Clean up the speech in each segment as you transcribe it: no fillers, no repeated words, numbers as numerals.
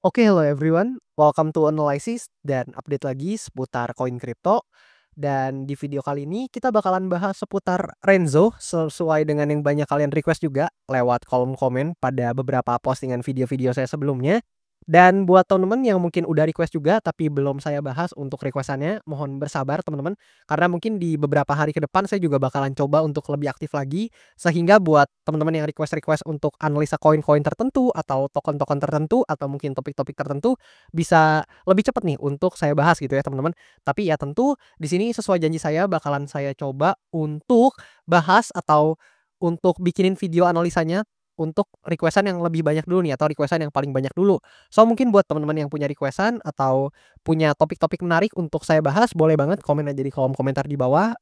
Oke, hello everyone. Welcome to Analysis dan update lagi seputar koin kripto. Dan di video kali ini kita bakalan bahas seputar Renzo sesuai dengan yang banyak kalian request juga lewat kolom komen pada beberapa postingan video-video saya sebelumnya. Dan buat teman-teman yang mungkin udah request juga tapi belum saya bahas untuk requestannya, mohon bersabar teman-teman. Karena mungkin di beberapa hari ke depan saya juga bakalan coba untuk lebih aktif lagi. Sehingga buat teman-teman yang request-request untuk analisa koin-koin tertentu atau token-token tertentu atau mungkin topik-topik tertentu bisa lebih cepat nih untuk saya bahas gitu ya teman-teman. Tapi ya tentu di sini sesuai janji saya bakalan saya coba untuk bahas atau untuk bikinin video analisanya untuk requestan yang lebih banyak dulu nih atau requestan yang paling banyak dulu. So mungkin buat teman-teman yang punya requestan atau punya topik-topik menarik untuk saya bahas, boleh banget komen aja di kolom komentar di bawah.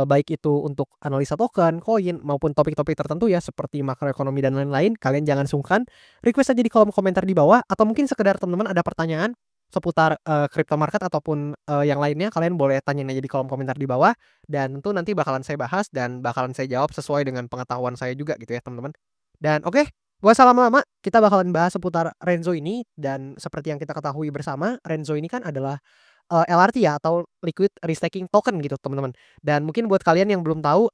Baik itu untuk analisa token, koin, maupun topik-topik tertentu ya seperti makroekonomi dan lain-lain, kalian jangan sungkan request aja di kolom komentar di bawah atau mungkin sekedar teman-teman ada pertanyaan seputar, crypto market ataupun, yang lainnya kalian boleh tanyain aja di kolom komentar di bawah dan tentu nanti bakalan saya bahas dan bakalan saya jawab sesuai dengan pengetahuan saya juga gitu ya teman-teman. Dan oke, gak usah lama-lama, kita bakalan bahas seputar Renzo ini dan seperti yang kita ketahui bersama, Renzo ini kan adalah LRT ya atau Liquid Restaking Token gitu teman-teman. Dan mungkin buat kalian yang belum tahu,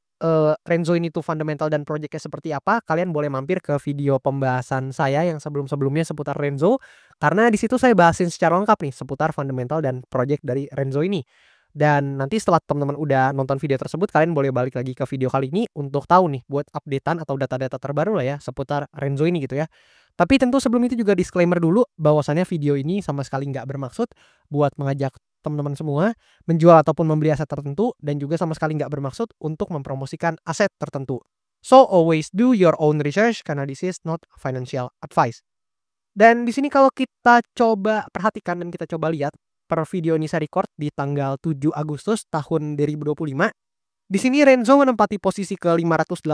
Renzo ini tuh fundamental dan project seperti apa, kalian boleh mampir ke video pembahasan saya yang sebelum-sebelumnya seputar Renzo, karena di situ saya bahasin secara lengkap nih seputar fundamental dan project dari Renzo ini. Dan nanti setelah teman-teman udah nonton video tersebut, kalian boleh balik lagi ke video kali ini untuk tahu nih buat updatean atau data-data terbaru lah ya seputar Renzo ini gitu ya. Tapi tentu sebelum itu juga disclaimer dulu bahwasannya video ini sama sekali nggak bermaksud buat mengajak teman-teman semua menjual ataupun membeli aset tertentu dan juga sama sekali nggak bermaksud untuk mempromosikan aset tertentu. So always do your own research karena this is not financial advice. Dan di sini kalau kita coba perhatikan dan kita coba lihat per video ini saya record di tanggal 7 Agustus tahun 2025. Di sini Renzo menempati posisi ke 587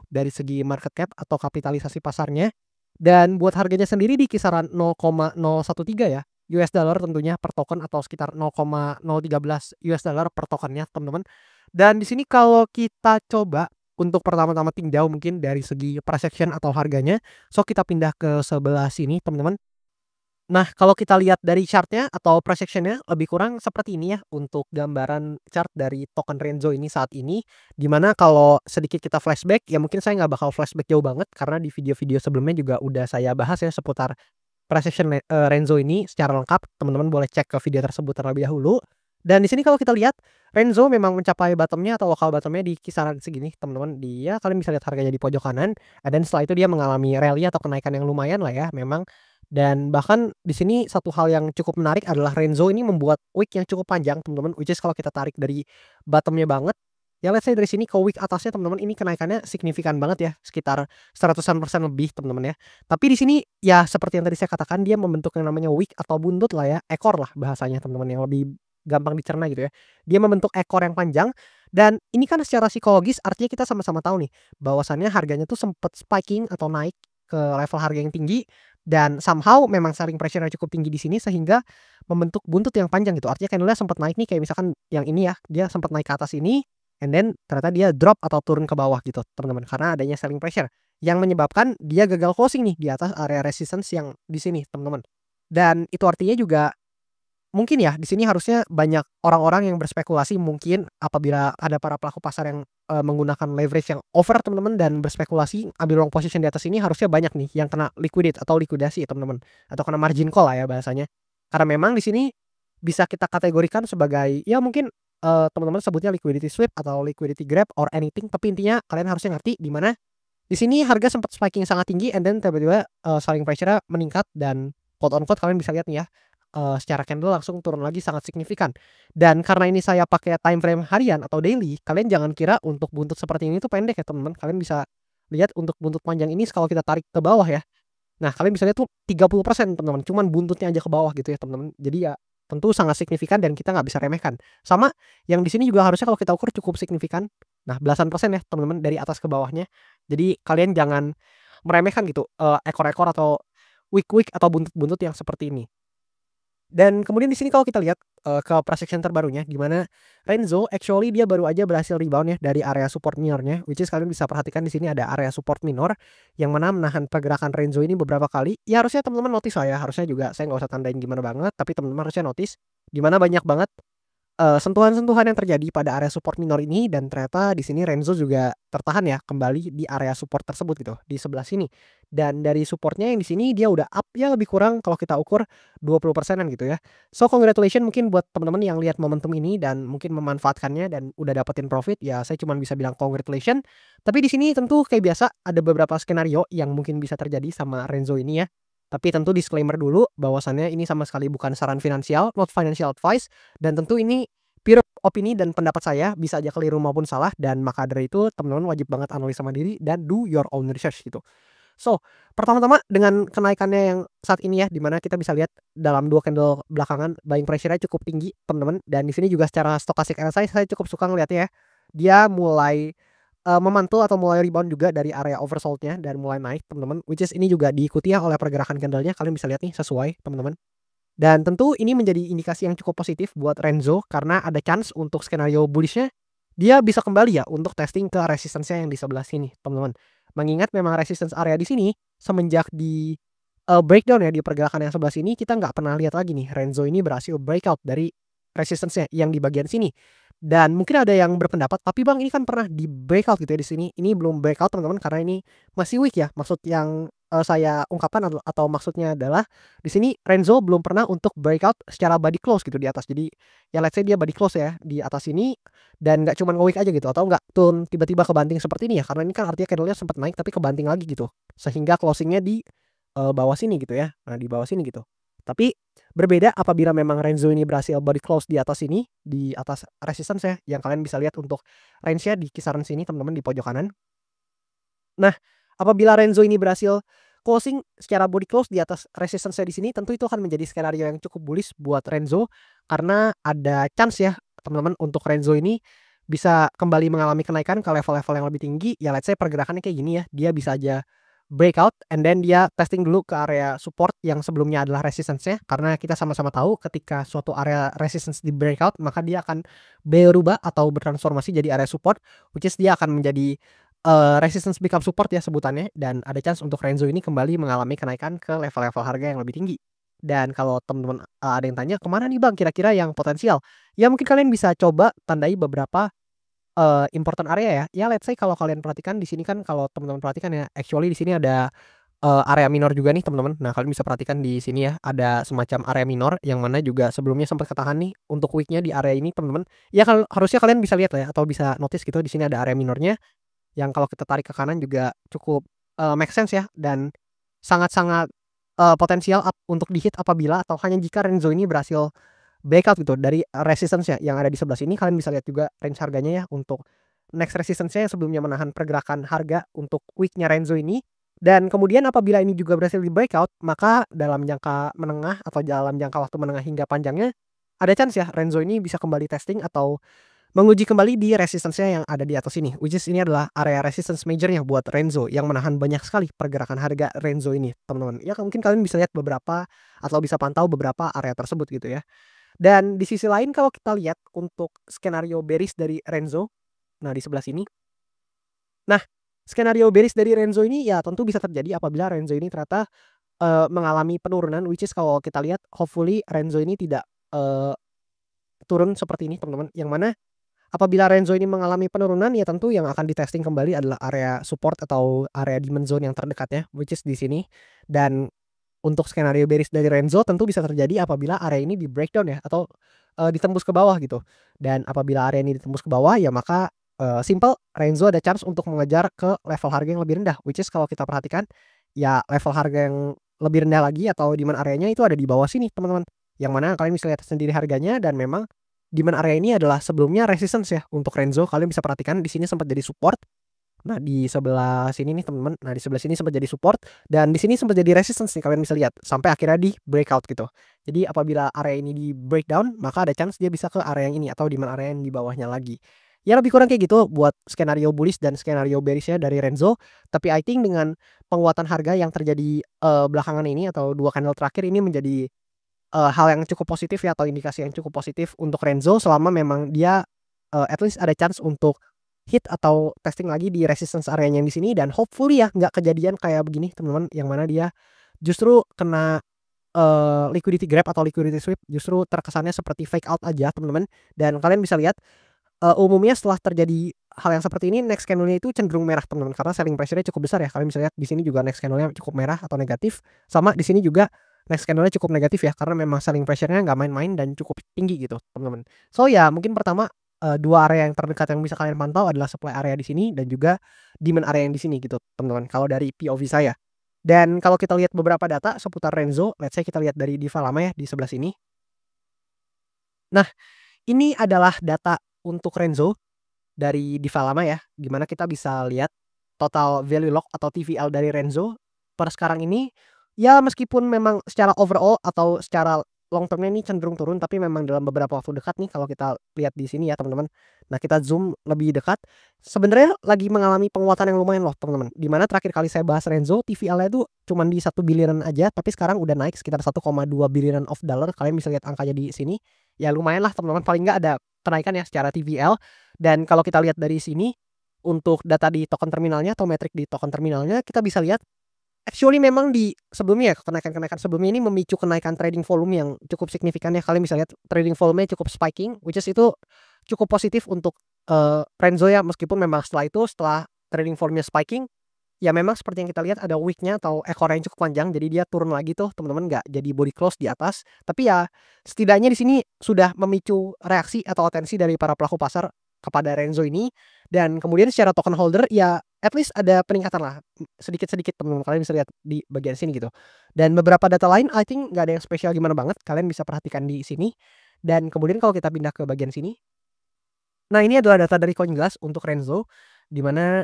dari segi market cap atau kapitalisasi pasarnya. Dan buat harganya sendiri di kisaran 0,013 ya US dollar tentunya per token atau sekitar 0,013 US dollar per tokennya teman-teman. Dan di sini kalau kita coba untuk pertama-tama tinjau mungkin dari segi price action atau harganya, so kita pindah ke sebelah sini teman-teman. Nah, kalau kita lihat dari chartnya atau price action-nya lebih kurang seperti ini ya untuk gambaran chart dari token Renzo ini saat ini. Dimana kalau sedikit kita flashback, ya mungkin saya nggak bakal flashback jauh banget karena di video-video sebelumnya juga udah saya bahas ya seputar price action Renzo ini secara lengkap. Teman-teman boleh cek ke video tersebut terlebih dahulu. Dan di sini kalau kita lihat Renzo memang mencapai bottomnya atau local bottomnya di kisaran segini teman-teman. Dia kalian bisa lihat harganya di pojok kanan. Dan setelah itu dia mengalami rally atau kenaikan yang lumayan lah ya memang. Dan bahkan di sini satu hal yang cukup menarik adalah Renzo ini membuat wick yang cukup panjang teman-teman, which is kalau kita tarik dari bottomnya banget, ya let's say dari sini ke wick atasnya teman-teman ini kenaikannya signifikan banget ya, sekitar 100% lebih teman-teman ya. Tapi di sini ya seperti yang tadi saya katakan dia membentuk yang namanya wick atau buntut lah ya, ekor lah bahasanya teman-teman yang lebih gampang dicerna gitu ya. Dia membentuk ekor yang panjang dan ini kan secara psikologis artinya kita sama-sama tahu nih bahwasannya harganya tuh sempat spiking atau naik ke level harga yang tinggi dan somehow memang selling pressure-nya cukup tinggi di sini sehingga membentuk buntut yang panjang gitu. Artinya candle-nya sempat naik nih kayak misalkan yang ini ya, dia sempat naik ke atas ini and then ternyata dia drop atau turun ke bawah gitu, teman-teman. Karena adanya selling pressure yang menyebabkan dia gagal closing nih di atas area resistance yang di sini, teman-teman. Dan itu artinya juga mungkin ya di sini harusnya banyak orang-orang yang berspekulasi mungkin apabila ada para pelaku pasar yang, menggunakan leverage yang over teman-teman dan berspekulasi ambil long position di atas ini harusnya banyak nih yang kena liquidate atau likuidasi teman-teman, atau kena margin call lah ya bahasanya. Karena memang di sini bisa kita kategorikan sebagai ya mungkin, teman-teman sebutnya liquidity sweep atau liquidity grab or anything, tapi intinya kalian harusnya ngerti di mana di sini harga sempat spiking sangat tinggi and then tiba-tiba, selling pressure-nya meningkat dan quote on quote kalian bisa lihat nih ya, secara candle langsung turun lagi sangat signifikan. Dan karena ini saya pakai time frame harian atau daily, kalian jangan kira untuk buntut seperti ini tuh pendek ya teman-teman. Kalian bisa lihat untuk buntut panjang ini kalau kita tarik ke bawah ya. Nah, kalian bisa lihat tuh 30% teman-teman, cuman buntutnya aja ke bawah gitu ya teman-teman. Jadi ya tentu sangat signifikan dan kita nggak bisa remehkan. Sama yang di sini juga harusnya kalau kita ukur cukup signifikan. Nah, belasan persen ya teman-teman dari atas ke bawahnya. Jadi kalian jangan meremehkan gitu ekor-ekor atau wick-wick atau buntut-buntut yang seperti ini. Dan kemudian di sini kalau kita lihat, ke price action terbarunya di mana Renzo actually dia baru aja berhasil rebound ya dari area support minornya, which is kalian bisa perhatikan di sini ada area support minor yang mana menahan pergerakan Renzo ini beberapa kali. Ya harusnya teman-teman notice lah ya, harusnya juga saya nggak usah tandain gimana banget, tapi teman-teman harusnya notice di mana banyak banget sentuhan-sentuhan yang terjadi pada area support minor ini dan ternyata di sini Renzo juga tertahan ya kembali di area support tersebut gitu, di sebelah sini. Dan dari supportnya yang di sini dia udah up ya lebih kurang kalau kita ukur 20%-an gitu ya. So congratulations mungkin buat teman-teman yang lihat momentum ini dan mungkin memanfaatkannya dan udah dapetin profit, ya saya cuman bisa bilang congratulations. Tapi di sini tentu kayak biasa ada beberapa skenario yang mungkin bisa terjadi sama Renzo ini ya. Tapi tentu disclaimer dulu bahwasannya ini sama sekali bukan saran finansial, not financial advice, dan tentu ini pure opini dan pendapat saya, bisa aja keliru maupun salah, dan maka dari itu teman-teman wajib banget analisa mandiri dan do your own research gitu. So, pertama-tama dengan kenaikannya yang saat ini ya, di mana kita bisa lihat dalam 2 candle belakangan buying pressure-nya cukup tinggi teman-teman, dan di sini juga secara stochastic RSI saya cukup suka ngelihatnya ya. Dia mulai, memantul atau mulai rebound juga dari area oversold-nya dan mulai naik teman-teman, which is ini juga diikuti ya oleh pergerakan candle-nya, kalian bisa lihat nih sesuai teman-teman. Dan tentu ini menjadi indikasi yang cukup positif buat Renzo karena ada chance untuk skenario bullish-nya dia bisa kembali ya untuk testing ke resistance-nya yang di sebelah sini, teman-teman. Mengingat memang resistance area di sini semenjak di, breakdown ya di pergerakan yang sebelah sini kita nggak pernah lihat lagi nih Renzo ini berhasil breakout dari resistance-nya yang di bagian sini. Dan mungkin ada yang berpendapat, "Tapi Bang ini kan pernah di breakout gitu ya di sini." Ini belum breakout teman-teman karena ini masih weak ya. Maksud yang, saya ungkapkan atau maksudnya adalah di sini Renzo belum pernah untuk breakout secara body close gitu di atas. Jadi ya let's say dia body close ya di atas ini dan nggak cuman nge-wick aja gitu atau nggak turun tiba-tiba kebanting seperti ini ya, karena ini kan artinya candle-nya sempat naik tapi kebanting lagi gitu. Sehingga closing-nya di, bawah sini gitu ya. Nah di bawah sini gitu. Tapi berbeda apabila memang Renzo ini berhasil body close di atas sini, di atas resistance ya, yang kalian bisa lihat untuk range-nya di kisaran sini teman-teman di pojok kanan. Nah, apabila Renzo ini berhasil closing secara body close di atas resistance-nya di sini, tentu itu akan menjadi skenario yang cukup bullish buat Renzo karena ada chance ya teman-teman untuk Renzo ini bisa kembali mengalami kenaikan ke level-level yang lebih tinggi. Ya let's say pergerakannya kayak gini ya, dia bisa aja breakout and then dia testing dulu ke area support yang sebelumnya adalah resistance-nya, karena kita sama-sama tahu ketika suatu area resistance di breakout maka dia akan berubah atau bertransformasi jadi area support, which is dia akan menjadi resistance become support ya sebutannya, dan ada chance untuk Renzo ini kembali mengalami kenaikan ke level-level harga yang lebih tinggi. Dan kalau teman-teman, ada yang tanya, "Kemana nih Bang kira-kira yang potensial?" Ya mungkin kalian bisa coba tandai beberapa, important area ya. Ya let's say kalau kalian perhatikan di sini kan kalau teman-teman perhatikan ya, actually di sini ada, area minor juga nih teman-teman. Nah kalian bisa perhatikan di sini ya, ada semacam area minor yang mana juga sebelumnya sempat ketahan nih untuk week-nya di area ini teman-teman. Ya harusnya kalian bisa lihat lah ya atau bisa notice gitu di sini ada area minornya yang kalau kita tarik ke kanan juga cukup, make sense ya dan sangat-sangat, potensial untuk di-hit apabila atau hanya jika Renzo ini berhasil breakout gitu dari resistance-nya yang ada di sebelah sini. Kalian bisa lihat juga range harganya ya untuk next resistance-nya yang sebelumnya menahan pergerakan harga untuk week-nya Renzo ini. Dan kemudian apabila ini juga berhasil di-breakout, maka dalam jangka menengah atau dalam jangka waktu menengah hingga panjangnya ada chance ya Renzo ini bisa kembali testing atau menguji kembali di resistance-nya yang ada di atas ini, which is ini adalah area resistance major-nya buat Renzo yang menahan banyak sekali pergerakan harga Renzo ini, teman-teman. Ya mungkin kalian bisa lihat beberapa atau bisa pantau beberapa area tersebut gitu ya. Dan di sisi lain kalau kita lihat untuk skenario bearish dari Renzo, nah di sebelah sini. Nah, skenario bearish dari Renzo ini ya tentu bisa terjadi apabila Renzo ini ternyata, mengalami penurunan, which is kalau kita lihat hopefully Renzo ini tidak, turun seperti ini teman-teman, yang mana apabila Renzo ini mengalami penurunan ya tentu yang akan di-testing kembali adalah area support atau area demand zone yang terdekatnya, which is di sini. Dan untuk skenario bearish dari Renzo tentu bisa terjadi apabila area ini di-breakdown ya atau, ditembus ke bawah gitu. Dan apabila area ini ditembus ke bawah ya maka, simple Renzo ada chance untuk mengejar ke level harga yang lebih rendah, which is kalau kita perhatikan ya level harga yang lebih rendah lagi atau demand areanya itu ada di bawah sini teman-teman. Yang mana kalian bisa lihat sendiri harganya dan memang demand area ini adalah sebelumnya resistance ya untuk Renzo. Kalian bisa perhatikan di sini sempat jadi support. Nah, di sebelah sini nih teman-teman. Nah, di sebelah sini sempat jadi support dan di sini sempat jadi resistance nih kalian bisa lihat sampai akhirnya di breakout gitu. Jadi apabila area ini di breakdown, maka ada chance dia bisa ke area yang ini atau demand area yang di bawahnya lagi. Ya lebih kurang kayak gitu buat skenario bullish dan skenario bearish-nya dari Renzo. Tapi I think dengan penguatan harga yang terjadi, belakangan ini atau 2 candle terakhir ini menjadi hal yang cukup positif ya, atau indikasi yang cukup positif untuk Renzo selama memang dia, at least ada chance untuk hit atau testing lagi di resistance area-nya yang di sini, dan hopefully ya nggak kejadian kayak begini teman-teman, yang mana dia justru kena, liquidity grab atau liquidity sweep, justru terkesannya seperti fake out aja teman-teman. Dan kalian bisa lihat, umumnya setelah terjadi hal yang seperti ini, next candle-nya itu cenderung merah teman-teman, karena selling pressure-nya cukup besar ya. Kalian bisa lihat di sini juga next candle-nya cukup merah atau negatif, sama di sini juga next candle-nya cukup negatif ya, karena memang selling pressure-nya nggak main-main dan cukup tinggi gitu teman-teman. So ya mungkin pertama, 2 area yang terdekat yang bisa kalian pantau adalah supply area di sini dan juga demand area yang di sini gitu teman-teman, kalau dari POV saya. Dan kalau kita lihat beberapa data seputar Renzo, let's say kita lihat dari Diva lama ya di sebelah sini. Nah, ini adalah data untuk Renzo dari Diva lama ya, dimana kita bisa lihat total value lock atau TVL dari Renzo per sekarang ini, ya meskipun memang secara overall atau secara long term-nya ini cenderung turun, tapi memang dalam beberapa waktu dekat nih kalau kita lihat di sini ya teman-teman. Nah, kita zoom lebih dekat, sebenarnya lagi mengalami penguatan yang lumayan loh teman-teman. Dimana terakhir kali saya bahas Renzo, TVL-nya itu cuman di 1 billion aja, tapi sekarang udah naik sekitar 1,2 billion of dollar. Kalian bisa lihat angkanya di sini. Ya lumayan lah teman-teman, paling nggak ada kenaikan ya secara TVL. Dan kalau kita lihat dari sini, untuk data di token terminalnya atau metrik di token terminalnya, kita bisa lihat actually memang di sebelumnya ya, kenaikan-kenaikan sebelumnya ini memicu kenaikan trading volume yang cukup signifikan ya. Kalian bisa lihat trading volume-nya cukup spiking, which is itu cukup positif untuk, Renzo ya, meskipun memang setelah trading volume-nya spiking, ya memang seperti yang kita lihat ada wick-nya atau ekornya yang cukup panjang, jadi dia turun lagi tuh teman-teman, nggak jadi body close di atas. Tapi ya setidaknya di sini sudah memicu reaksi atau atensi dari para pelaku pasar kepada Renzo ini, dan kemudian secara token holder ya at least ada peningkatan lah, sedikit-sedikit teman-teman, kalian bisa lihat di bagian sini gitu. Dan beberapa data lain I think nggak ada yang spesial gimana banget, kalian bisa perhatikan di sini. Dan kemudian kalau kita pindah ke bagian sini, nah ini adalah data dari CoinGlass untuk Renzo, di mana,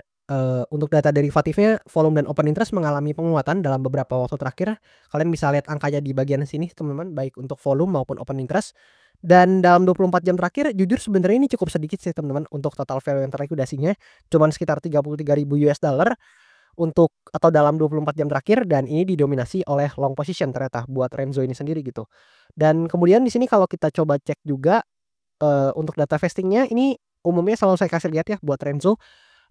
untuk data derivatifnya volume dan open interest mengalami penguatan dalam beberapa waktu terakhir. Kalian bisa lihat angkanya di bagian sini teman-teman, baik untuk volume maupun open interest. Dan dalam 24 jam terakhir jujur sebenarnya ini cukup sedikit sih teman-teman, untuk total value yang terliquidasinya cuman sekitar $33.000 untuk atau dalam 24 jam terakhir, dan ini didominasi oleh long position ternyata buat Renzo ini sendiri gitu. Dan kemudian di sini kalau kita coba cek juga, untuk data vesting-nya ini umumnya selalu saya kasih lihat ya buat Renzo,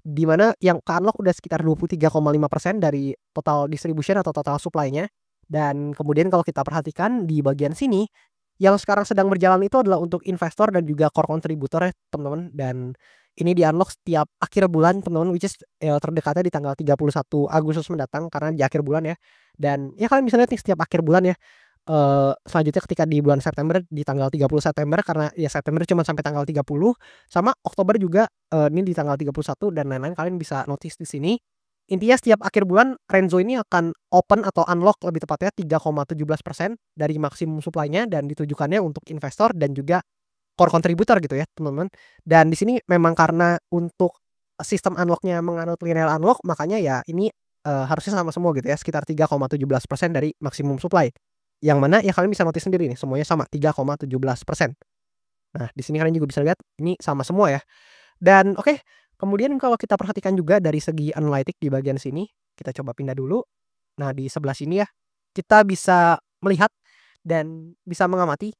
di mana yang ke-unlock udah sekitar 23,5% dari total distribution atau total supply-nya. Dan kemudian kalau kita perhatikan di bagian sini, yang sekarang sedang berjalan itu adalah untuk investor dan juga core contributor ya teman-teman, dan ini di-unlock setiap akhir bulan teman-teman, which is, terdekatnya di tanggal 31 Agustus mendatang karena di akhir bulan ya. Dan ya kalian bisa lihat nih setiap akhir bulan ya. Selanjutnya ketika di bulan September di tanggal 30 September, karena ya September cuma sampai tanggal 30, sama Oktober juga, ini di tanggal 31 dan lain-lain, kalian bisa notice di sini. Intinya setiap akhir bulan Renzo ini akan open atau unlock lebih tepatnya 3,17% dari maksimum supply-nya, dan ditujukannya untuk investor dan juga core contributor gitu ya teman-teman. Dan di sini memang karena untuk sistem unlock-nya menganut linear unlock, makanya ya ini, harusnya sama semua gitu ya, sekitar 3,17% dari maksimum supply. Yang mana ya kalian bisa notice sendiri nih, semuanya sama 3,17%. Nah, di sini kalian juga bisa lihat ini sama semua ya. Dan oke, kemudian kalau kita perhatikan juga dari segi analytic di bagian sini, kita coba pindah dulu. Nah, di sebelah sini ya, kita bisa melihat dan bisa mengamati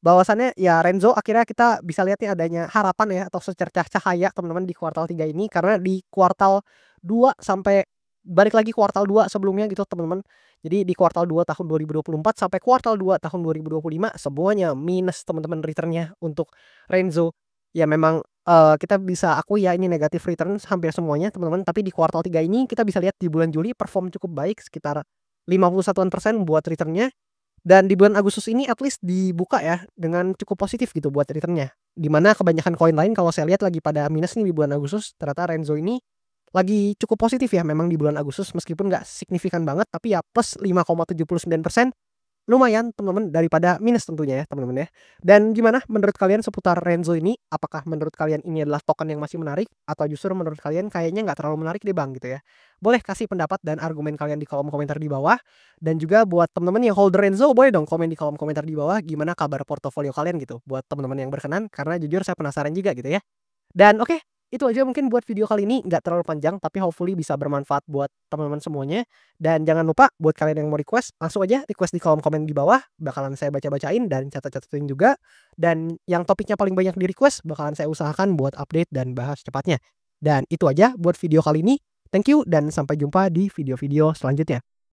bahwasannya ya Renzo akhirnya kita bisa lihat nih adanya harapan ya atau secercah cahaya teman-teman di kuartal 3 ini, karena di kuartal 2 sampai balik lagi kuartal 2 sebelumnya gitu teman-teman. Jadi di kuartal 2 tahun 2024 sampai kuartal 2 tahun 2025 semuanya minus teman-teman returnnya untuk Renzo. Ya memang, kita bisa akui ya ini negatif return hampir semuanya teman-teman, tapi di kuartal 3 ini kita bisa lihat di bulan Juli perform cukup baik sekitar 51% buat returnnya. Dan di bulan Agustus ini at least dibuka ya dengan cukup positif gitu buat returnnya. Dimana kebanyakan koin lain kalau saya lihat lagi pada minus nih di bulan Agustus, ternyata Renzo ini lagi cukup positif ya memang di bulan Agustus, meskipun nggak signifikan banget, tapi ya plus 5,79%. Lumayan teman-teman, daripada minus tentunya ya teman-teman ya. Dan gimana menurut kalian seputar Renzo ini? Apakah menurut kalian ini adalah token yang masih menarik, atau justru menurut kalian kayaknya nggak terlalu menarik deh bang gitu ya? Boleh kasih pendapat dan argumen kalian di kolom komentar di bawah. Dan juga buat teman-teman yang holder Renzo, boleh dong komen di kolom komentar di bawah gimana kabar portofolio kalian gitu buat teman-teman yang berkenan, karena jujur saya penasaran juga gitu ya. Dan oke, itu aja mungkin buat video kali ini, nggak terlalu panjang tapi hopefully bisa bermanfaat buat teman-teman semuanya. Dan jangan lupa buat kalian yang mau request, langsung aja request di kolom komen di bawah, bakalan saya baca-bacain dan catat-catatin juga. Dan yang topiknya paling banyak di-request bakalan saya usahakan buat update dan bahas cepatnya. Dan itu aja buat video kali ini. Thank you dan sampai jumpa di video-video selanjutnya.